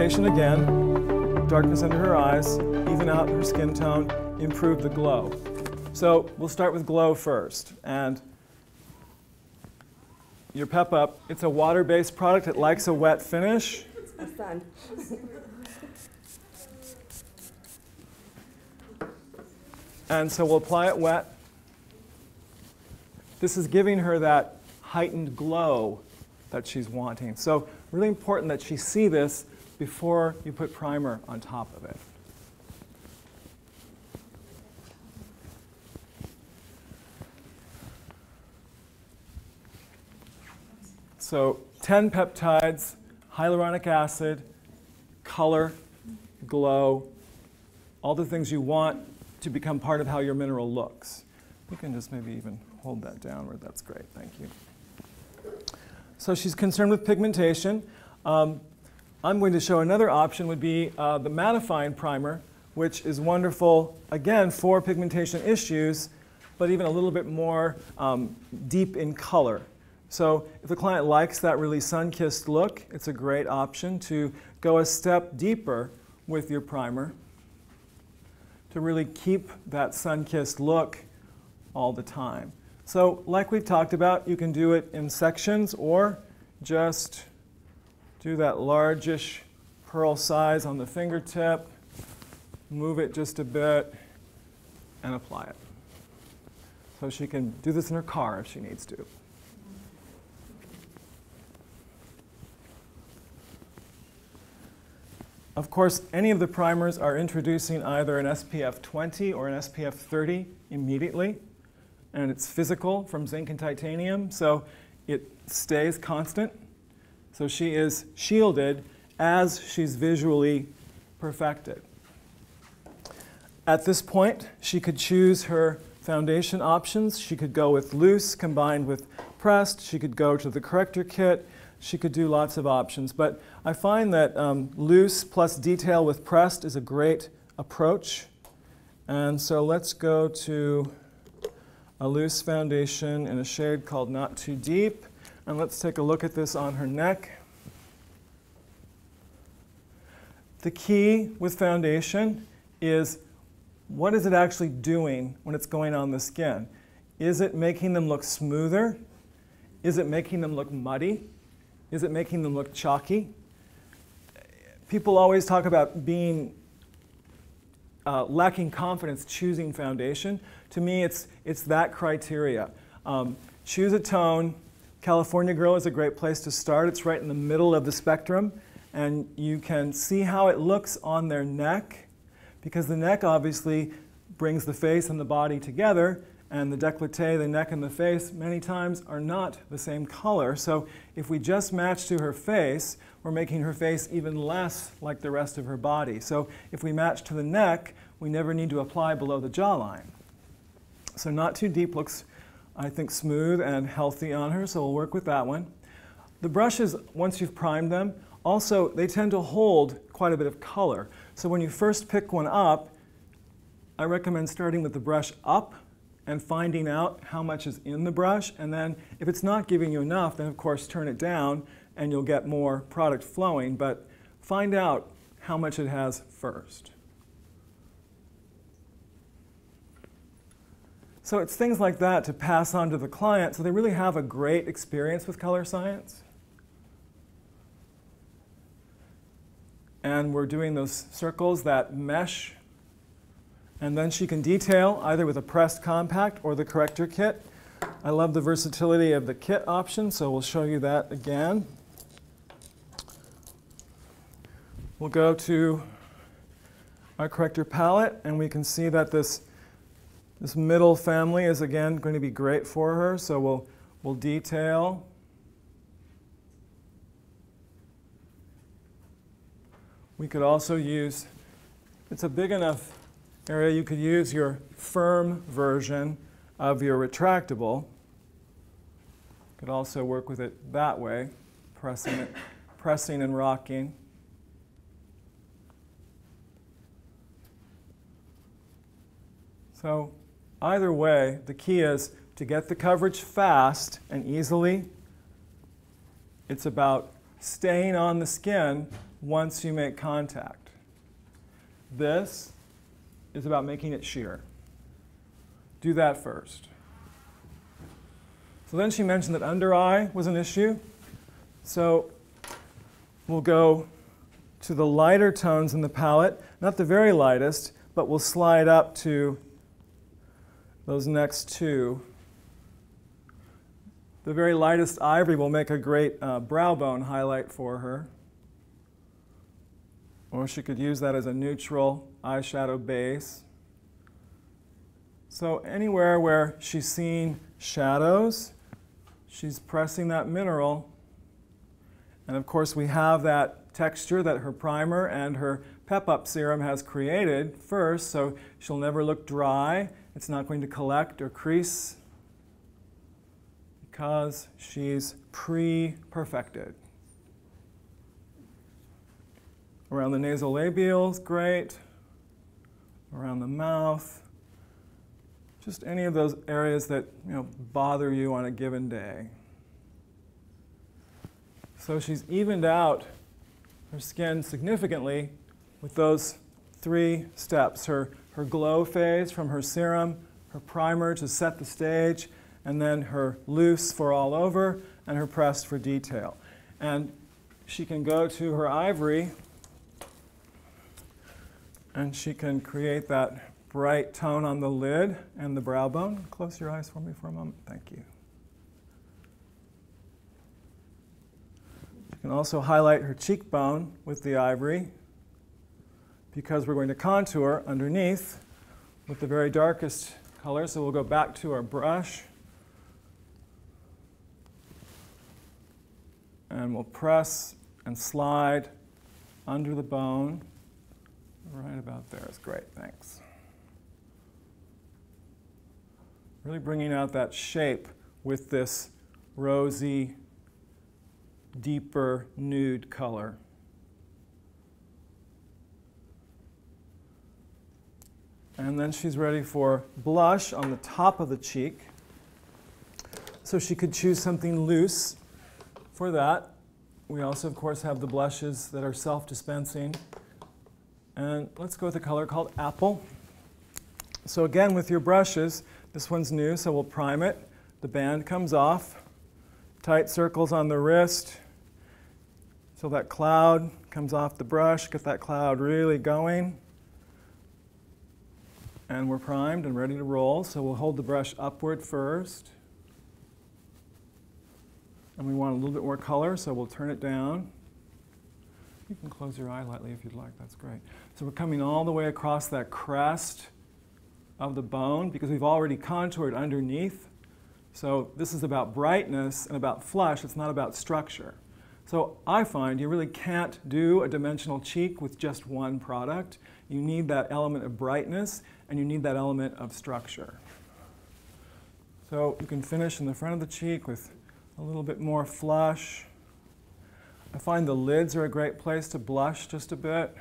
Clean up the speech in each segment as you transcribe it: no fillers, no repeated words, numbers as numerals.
pigmentation again, darkness under her eyes, even out her skin tone, improve the glow. So we'll start with glow first. And your Pep Up, it's a water-based product. It likes a wet finish. That's fun. And so we'll apply it wet. This is giving her that heightened glow that she's wanting. So really important that she see this before you put primer on top of it. So 10 peptides, hyaluronic acid, color, glow, all the things you want to become part of how your mineral looks. You can just maybe even hold that downward. That's great. Thank you. So she's concerned with pigmentation. I'm going to show another option would be the mattifying primer, which is wonderful, again, for pigmentation issues, but even a little bit more deep in color. So if the client likes that really sun-kissed look, it's a great option to go a step deeper with your primer to really keep that sun-kissed look all the time. So like we've talked about, you can do it in sections or just do that largish pearl size on the fingertip, move it just a bit, and apply it. So she can do this in her car if she needs to. Of course, any of the primers are introducing either an SPF 20 or an SPF 30 immediately. And it's physical from zinc and titanium, so it stays constant. So she is shielded as she's visually perfected. At this point, she could choose her foundation options. She could go with loose combined with pressed. She could go to the corrector kit. She could do lots of options. But I find that loose plus detail with pressed is a great approach. And so let's go to a loose foundation in a shade called Not Too Deep. And let's take a look at this on her neck. The key with foundation is what is it actually doing when it's going on the skin? Is it making them look smoother? Is it making them look muddy? Is it making them look chalky? People always talk about being lacking confidence choosing foundation. To me, it's that criteria. Choose a tone. California Girl is a great place to start. It's right in the middle of the spectrum. And you can see how it looks on their neck, because the neck obviously brings the face and the body together. And the décolleté, the neck and the face, many times are not the same color. So if we just match to her face, we're making her face even less like the rest of her body. So if we match to the neck, we never need to apply below the jawline. So Not Too Deep looks, I think, smooth and healthy on her, so we'll work with that one. The brushes, once you've primed them, also, they tend to hold quite a bit of color. So when you first pick one up, I recommend starting with the brush up and finding out how much is in the brush. And then if it's not giving you enough, then of course turn it down and you'll get more product flowing. But find out how much it has first. So it's things like that to pass on to the client so they really have a great experience with Colorescience. And we're doing those circles that mesh. And then she can detail either with a pressed compact or the corrector kit. I love the versatility of the kit option, so we'll show you that again. We'll go to our corrector palette, and we can see that this middle family is again going to be great for her. So we'll detail. We could also use, it's a big enough area, you could use your firm version of your retractable. You could also work with it that way, pressing and rocking. So either way, the key is to get the coverage fast and easily. It's about staying on the skin once you make contact. This is about making it sheer. Do that first. So then she mentioned that under eye was an issue. So we'll go to the lighter tones in the palette, not the very lightest, but we'll slide up to those next two. The very lightest ivory will make a great brow bone highlight for her. Or she could use that as a neutral eyeshadow base. So anywhere where she's seen shadows, she's pressing that mineral. And of course we have that texture that her primer and her pep-up serum has created first, so she'll never look dry. It's not going to collect or crease because she's pre-perfected. Around the nasolabials, great. Around the mouth. Just any of those areas that bother you on a given day. So she's evened out her skin significantly with those 3 steps. Her glow phase from her serum, her primer to set the stage, and then her loose for all over, and her pressed for detail. And she can go to her ivory, and she can create that bright tone on the lid and the brow bone. Close your eyes for me for a moment. Thank you. She can also highlight her cheekbone with the ivory because we're going to contour underneath with the very darkest color. So we'll go back to our brush and we'll press and slide under the bone. Right about there is great, thanks. Really bringing out that shape with this rosy, deeper nude color. And then she's ready for blush on the top of the cheek. So she could choose something loose for that. We also, of course, have the blushes that are self-dispensing. And let's go with a color called Apple. So again, with your brushes, this one's new, so we'll prime it. The band comes off. Tight circles on the wrist. So that cloud comes off the brush. Get that cloud really going. And we're primed and ready to roll. So we'll hold the brush upward first. And we want a little bit more color, so we'll turn it down. You can close your eye lightly if you'd like, that's great. So we're coming all the way across that crest of the bone because we've already contoured underneath. So this is about brightness and about flush, it's not about structure. So I find you really can't do a dimensional cheek with just one product. You need that element of brightness and you need that element of structure. So you can finish in the front of the cheek with a little bit more flush. I find the lids are a great place to blush just a bit.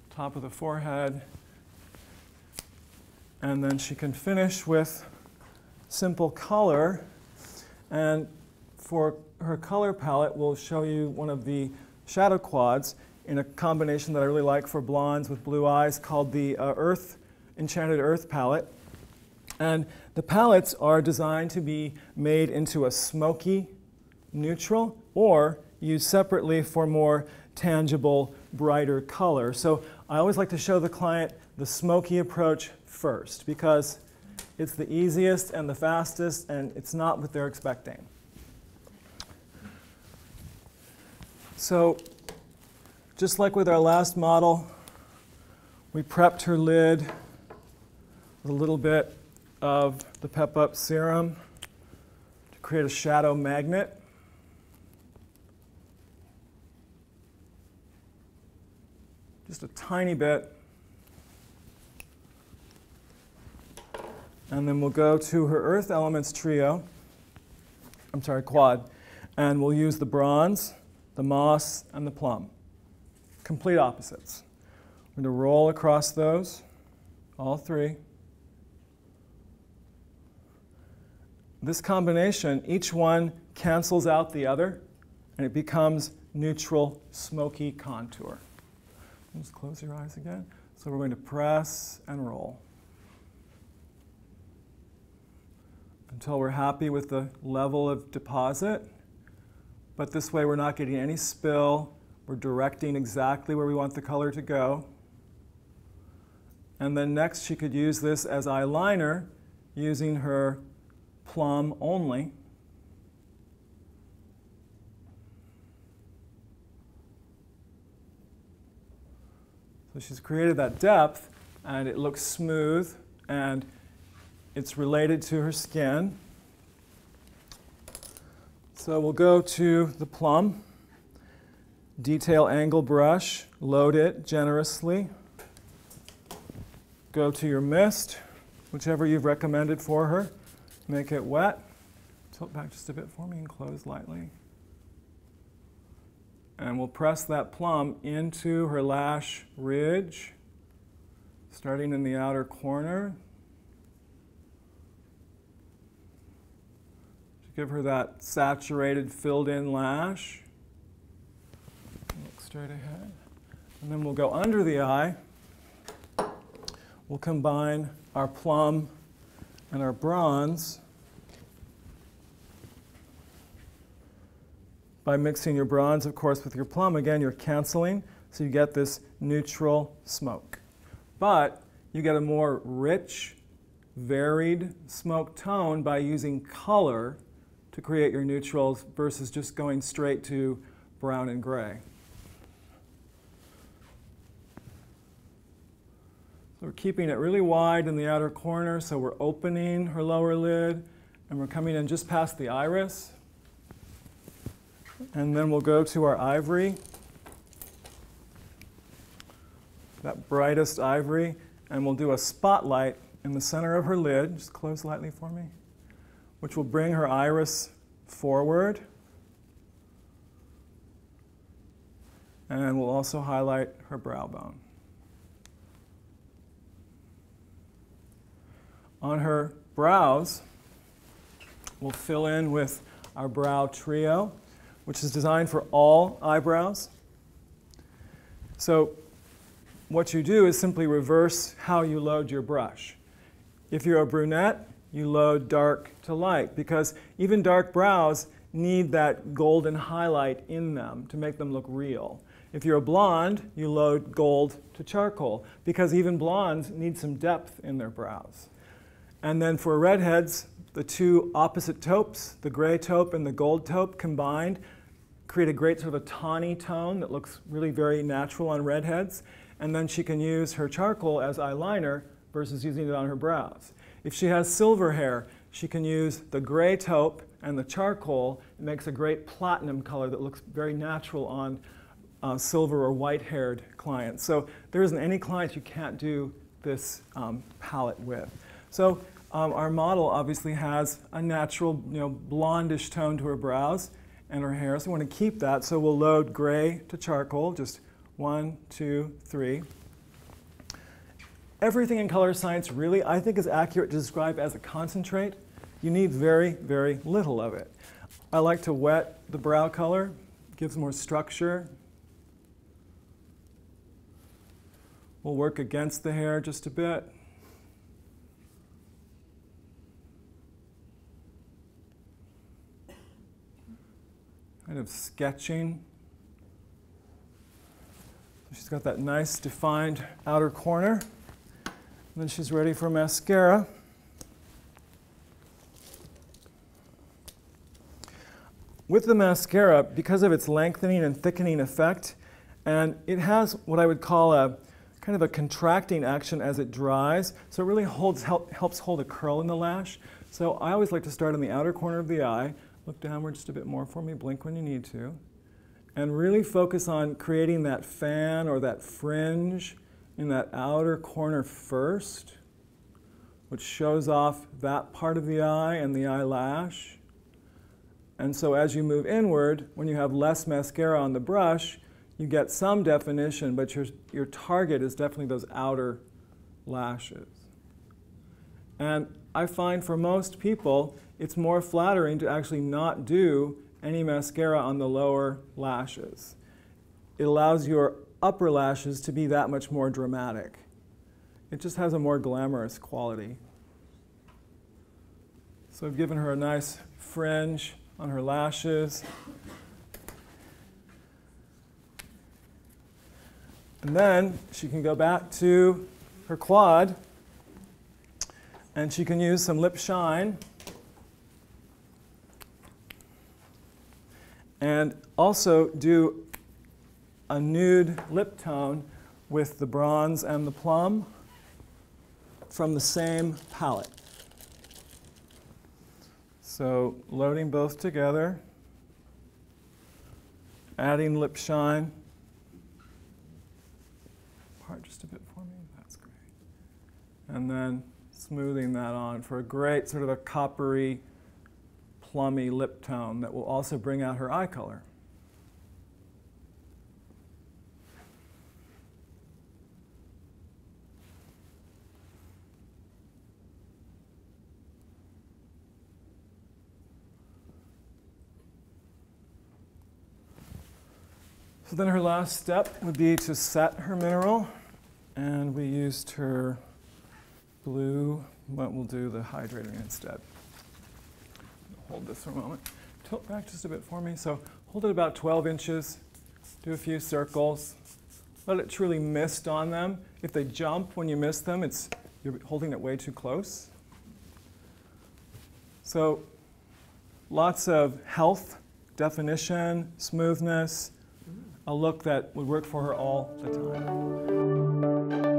Top of the forehead. And then she can finish with simple color. And for her color palette, we'll show you one of the shadow quads in a combination that I really like for blondes with blue eyes called the Enchanted Earth palette. And the palettes are designed to be made into a smoky neutral or used separately for more tangible, brighter color. So I always like to show the client the smoky approach first because it's the easiest and the fastest and it's not what they're expecting. So just like with our last model, we prepped her lid with a little bit of the Pep Up serum to create a shadow magnet. Just a tiny bit. And then we'll go to her Earth Elements trio, quad, and we'll use the bronze, the moss, and the plum. Complete opposites. We're going to roll across those, all three. This combination, each one cancels out the other, and it becomes neutral, smoky contour. Just close your eyes again. So we're going to press and roll until we're happy with the level of deposit. But this way we're not getting any spill. We're directing exactly where we want the color to go. And then next she could use this as eyeliner using her plum only. So she's created that depth, and it looks smooth, and it's related to her skin. So we'll go to the plum, detail angle brush, load it generously. Go to your mist, whichever you've recommended for her. Make it wet. Tilt back just a bit for me and close lightly. And we'll press that plum into her lash ridge, starting in the outer corner. Give her that saturated, filled-in lash. Look straight ahead. And then we'll go under the eye. We'll combine our plum and our bronze by mixing your bronze, of course, with your plum. Again, you're canceling, so you get this neutral smoke. But you get a more rich, varied smoke tone by using color to create your neutrals versus just going straight to brown and gray. So we're keeping it really wide in the outer corner, so we're opening her lower lid, and we're coming in just past the iris. And then we'll go to our ivory, that brightest ivory, and we'll do a spotlight in the center of her lid. Just close lightly for me, which will bring her iris forward. And we'll also highlight her brow bone. On her brows, we'll fill in with our brow trio, which is designed for all eyebrows. So what you do is simply reverse how you load your brush. If you're a brunette, you load dark to light, because even dark brows need that golden highlight in them to make them look real. If you're a blonde, you load gold to charcoal, because even blondes need some depth in their brows. And then for redheads, the two opposite taupes, the gray taupe and the gold taupe combined, create a great sort of a tawny tone that looks really very natural on redheads. And then she can use her charcoal as eyeliner versus using it on her brows. If she has silver hair, she can use the gray taupe and the charcoal. It makes a great platinum color that looks very natural on silver or white-haired clients. So there isn't any client you can't do this palette with. So our model obviously has a natural, blondish tone to her brows and her hair. So we want to keep that. So we'll load gray to charcoal, just 1, 2, 3. Everything in color science really, I think, is accurate to describe as a concentrate. You need very, very little of it. I like to wet the brow color, gives more structure. We'll work against the hair just a bit. Kind of sketching. She's got that nice defined outer corner. And then she's ready for mascara. With the mascara, because of its lengthening and thickening effect, and it has what I would call a kind of a contracting action as it dries, so it really helps hold a curl in the lash. So I always like to start in the outer corner of the eye. Look downward just a bit more for me, blink when you need to, and really focus on creating that fan or that fringe in that outer corner first, which shows off that part of the eye and the eyelash. And so as you move inward, when you have less mascara on the brush, you get some definition, but your target is definitely those outer lashes. And I find for most people, it's more flattering to actually not do any mascara on the lower lashes. It allows your upper lashes to be that much more dramatic. It just has a more glamorous quality. So I've given her a nice fringe on her lashes. And then she can go back to her quad, and she can use some lip shine. And also do a nude lip tone with the bronze and the plum from the same palette. So loading both together, adding lip shine. Part just a bit for me, that's great. And then smoothing that on for a great sort of a coppery, plummy lip tone that will also bring out her eye color. So then her last step would be to set her mineral, and we used her blue, but we'll do the hydrating instead. Hold this for a moment. Tilt back just a bit for me. So hold it about 12 inches, do a few circles, let it truly mist on them. If they jump when you mist them, you're holding it way too close. So lots of health, definition, smoothness, a look that would work for her all the time.